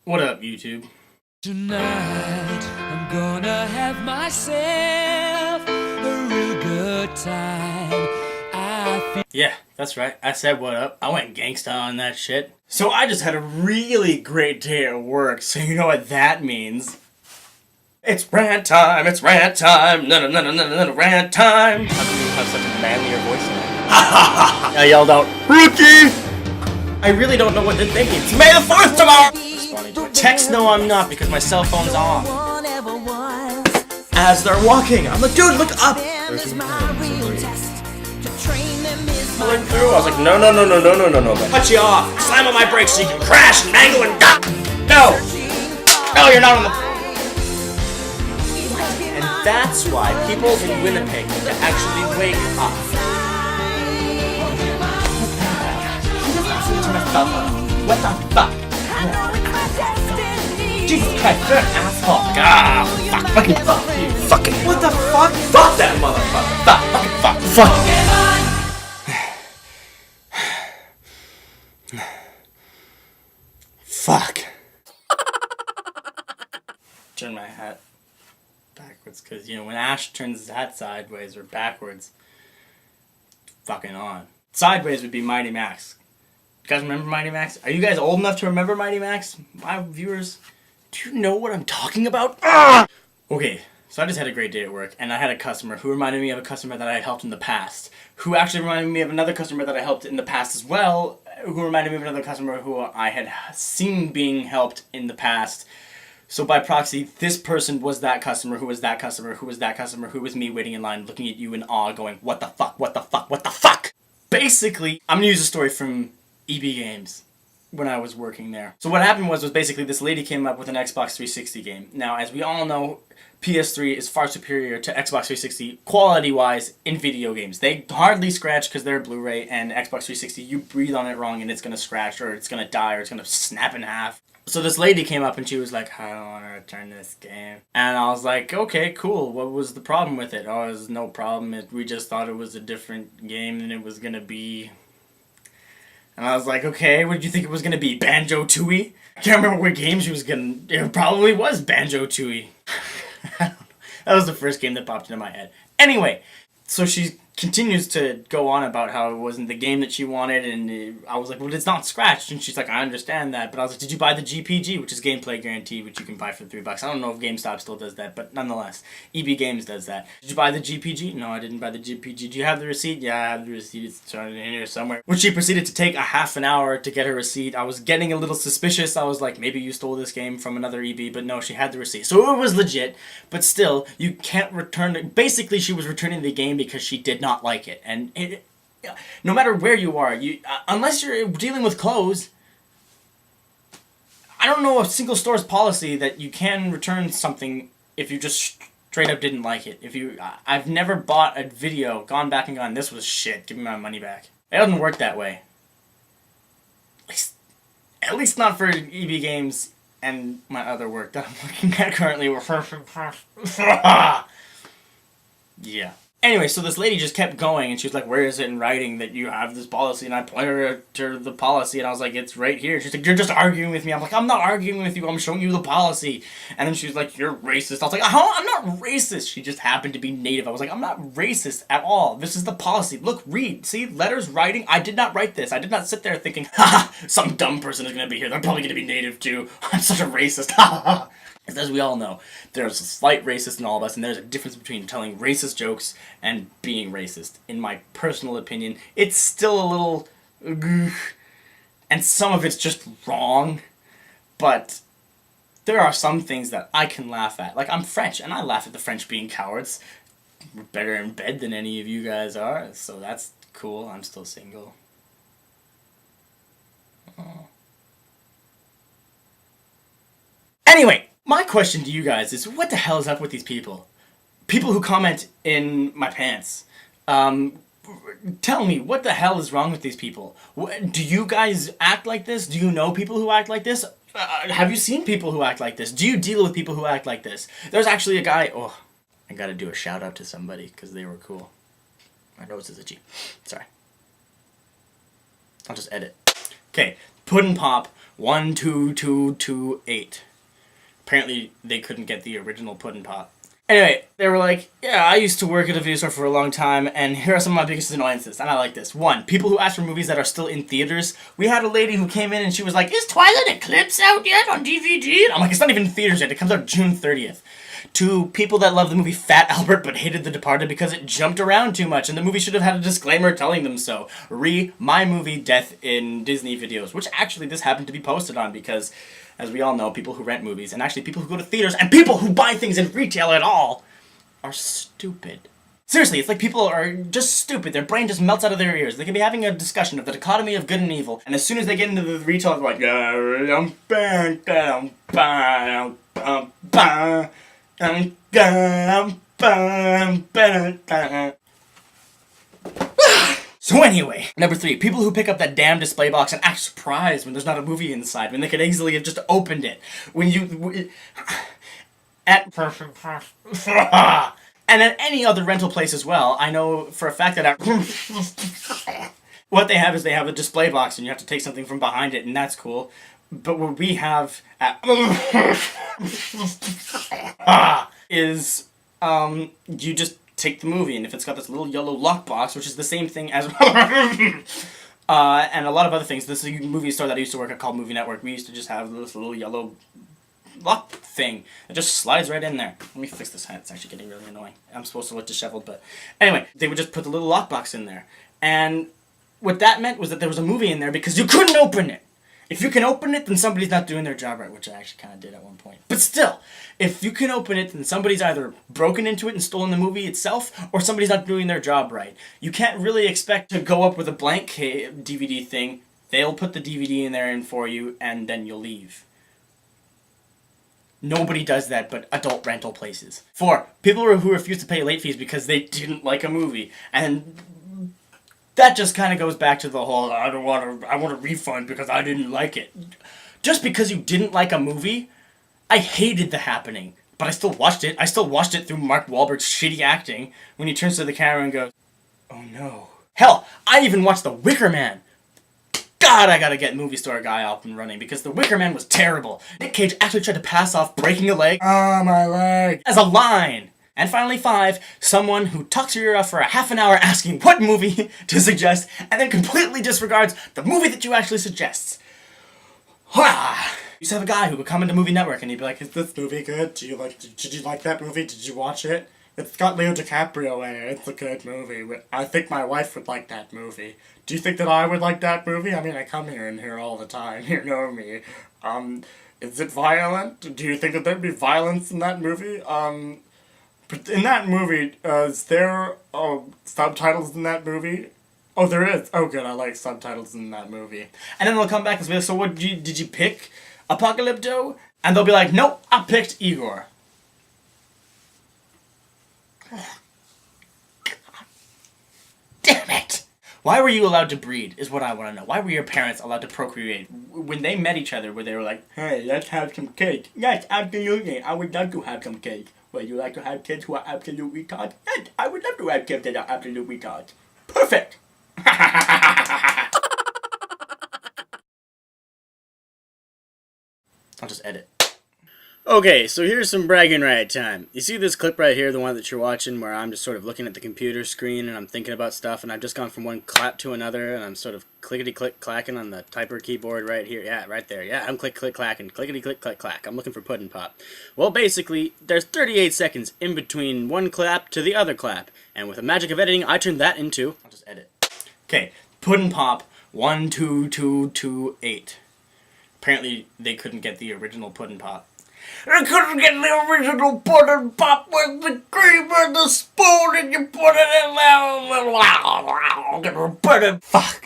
What up, YouTube? Tonight, I'm gonna have myself a real good time. Yeah, that's right. I said what up. I went gangsta on that shit. So I just had a really great day at work, so you know what that means. It's rant time, it's rant time, no, rant time. How come you have such a manlier voice now? I yelled out, Rookie! I really don't know what they're thinking. It's May the 4th tomorrow! Responding to a text, no I'm not, because my cell phone's off. As they're walking, I'm like, dude, look up! I went through, I was like, no, cut you off, slam on my brakes so you can crash and mangle and die! No! No, you're not on the... And that's why people in Winnipeg need to actually wake up. What the fuck? Jesus Christ, you're an asshole. Ah, fucking fuck you. Fucking. What the fuck? Fuck that motherfucker. Fuck. Fuck. Turn my hat backwards, because, you know, when Ash turns his hat sideways or backwards, fucking on. Sideways would be Mighty Max. You guys remember Mighty Max? Are you guys old enough to remember Mighty Max? My viewers, do you know what I'm talking about? Okay, so I just had a great day at work, and I had a customer who reminded me of a customer that I had helped in the past, who actually reminded me of another customer that I helped in the past as well, who reminded me of another customer who I had seen being helped in the past. So by proxy, this person was that customer, who was that customer, who was that customer, who was me waiting in line, looking at you in awe, going, what the fuck, what the fuck, what the fuck? Basically, I'm gonna use a story from EB Games when I was working there. So what happened was basically this lady came up with an Xbox 360 game. Now, as we all know, PS3 is far superior to Xbox 360 quality-wise in video games. They hardly scratch because they're Blu-ray, and Xbox 360, you breathe on it wrong and it's gonna scratch, or it's gonna die, or it's gonna snap in half. So this lady came up and she was like, I don't want to return this game. And I was like, okay, cool. What was the problem with it? Oh, there's no problem. We just thought it was a different game than it was going to be. And I was like, okay, what did you think it was going to be? Banjo-Tooie? I can't remember what game she was going to... It probably was Banjo-Tooie. That was the first game that popped into my head. Anyway, so she continues to go on about how it wasn't the game that she wanted, and I was like, well, it's not scratched, and she's like, I understand that, but I was like, did you buy the GPG, which is Gameplay Guarantee, which you can buy for $3. I don't know if GameStop still does that, but nonetheless, EB Games does that. Did you buy the GPG? No, I didn't buy the GPG. Do you have the receipt? Yeah, I have the receipt. It's in here somewhere. When she proceeded to take a half an hour to get her receipt, I was getting a little suspicious. I was like, maybe you stole this game from another EB, but no, she had the receipt. So it was legit, but still, you can't return it. Basically, she was returning the game because she did not like it, and no matter where you are, unless you're dealing with clothes, I don't know a single store's policy that you can return something if you just straight up didn't like it. I've never bought a video, gone back and gone, this was shit, give me my money back. It doesn't work that way. At least not for EB Games and my other work that I'm looking at currently. Yeah. Anyway, so this lady just kept going, and she was like, where is it in writing that you have this policy? And I pointed her to the policy, and I was like, it's right here. She's like, you're just arguing with me. I'm like, I'm not arguing with you, I'm showing you the policy. And then she was like, you're racist. I was like, I'm not racist. She just happened to be native. I was like, I'm not racist at all. This is the policy. Look, read. See, letters, writing. I did not write this. I did not sit there thinking, haha, some dumb person is going to be here. They're probably going to be native too. I'm such a racist. Haha. As we all know, there's a slight racist in all of us, and there's a difference between telling racist jokes and being racist. In my personal opinion, it's still a little... and some of it's just wrong, but there are some things that I can laugh at. Like, I'm French, and I laugh at the French being cowards. We're better in bed than any of you guys are, so that's cool. I'm still single. Oh. Anyway! My question to you guys is, what the hell is up with these people? People who comment in my pants. Tell me, what the hell is wrong with these people? Do you guys act like this? Do you know people who act like this? Have you seen people who act like this? Do you deal with people who act like this? There's actually a guy... Oh, I gotta do a shout out to somebody, because they were cool. My nose is itchy. Sorry. I'll just edit. Okay, Puddin' Pop FFFFFFFUUUUUU. Apparently, they couldn't get the original Puddin' Pop. Anyway, they were like, yeah, I used to work at a video store for a long time, and here are some of my biggest annoyances, and I like this. 1, people who ask for movies that are still in theaters. We had a lady who came in and she was like, is Twilight Eclipse out yet on DVD? And I'm like, it's not even in theaters yet, it comes out June 30th. 2, people that love the movie Fat Albert but hated The Departed because it jumped around too much, and the movie should have had a disclaimer telling them so. My movie Death in Disney videos, which actually this happened to be posted on because, as we all know, people who rent movies, and actually people who go to theaters, and people who buy things in retail at all, are stupid. Seriously, it's like people are just stupid. Their brain just melts out of their ears. They can be having a discussion of the dichotomy of good and evil, and as soon as they get into the retail, they're like, So anyway, number 3, people who pick up that damn display box and act surprised when there's not a movie inside, when they could easily have just opened it. When you... And at any other rental place as well, I know for a fact that what they have is they have a display box and you have to take something from behind it, and that's cool. But what we have at is you just take the movie, and if it's got this little yellow lockbox, which is the same thing as and a lot of other things. This is a movie store that I used to work at called Movie Network. We used to just have this little yellow lock thing that just slides right in there. Let me fix this hat. It's actually getting really annoying. I'm supposed to look disheveled, but anyway, they would just put the little lockbox in there. And what that meant was that there was a movie in there because you couldn't open it. If you can open it, then somebody's not doing their job right, which I actually kind of did at one point. But still, if you can open it, then somebody's either broken into it and stolen the movie itself, or somebody's not doing their job right. You can't really expect to go up with a blank DVD thing. They'll put the DVD in there for you, and then you'll leave. Nobody does that but adult rental places. 4, people who refuse to pay late fees because they didn't like a movie. And that just kind of goes back to the whole, I want a refund because I didn't like it. Just because you didn't like a movie, I hated The Happening. But I still watched it. I still watched it through Mark Wahlberg's shitty acting when he turns to the camera and goes, oh no. Hell, I even watched The Wicker Man. God, I gotta get movie store guy up and running because The Wicker Man was terrible. Nick Cage actually tried to pass off breaking a leg, oh my leg, as a line. And finally 5, someone who talks your ear off for a half an hour asking what movie to suggest and then completely disregards the movie that you actually suggest. Used to have a guy who would come into Movie Network and he'd be like, is this movie good? Did you like that movie? Did you watch it? It's got Leo DiCaprio in it. It's a good movie. I think my wife would like that movie. Do you think that I would like that movie? I mean, I come here all the time. You know me. Is it violent? Do you think that there'd be violence in that movie? But in that movie, is there subtitles in that movie? Oh, there is. Oh, good. I like subtitles in that movie. And then they'll come back and be like, so what did you pick? Apocalypto? And they'll be like, nope, I picked Igor. Damn it! Why were you allowed to breed, is what I want to know. Why were your parents allowed to procreate? When they met each other, where they were like, hey, let's have some cake. Yes, absolutely. I would love to have some cake. Would you like to have kids who are absolute retards? Yes, I would love to have kids that are absolute retards. Perfect! I'll just edit. Okay, so here's some bragging right time. You see this clip right here, the one that you're watching, where I'm just sort of looking at the computer screen and I'm thinking about stuff, and I've just gone from one clap to another, and I'm sort of clickety-click-clacking on the typer keyboard right here. Yeah, right there. Yeah, I'm click-click-clacking, clickety-click-clack-clack. I'm looking for Puddin' Pop. Well, basically, there's 38 seconds in between one clap to the other clap, and with the magic of editing, I turned that into... I'll just edit. Okay, Puddin' Pop 12228. Apparently, they couldn't get the original Puddin' Pop. I couldn't get the original Puddin' Pop with the cream and the spoon, and you put it in there. Fuck.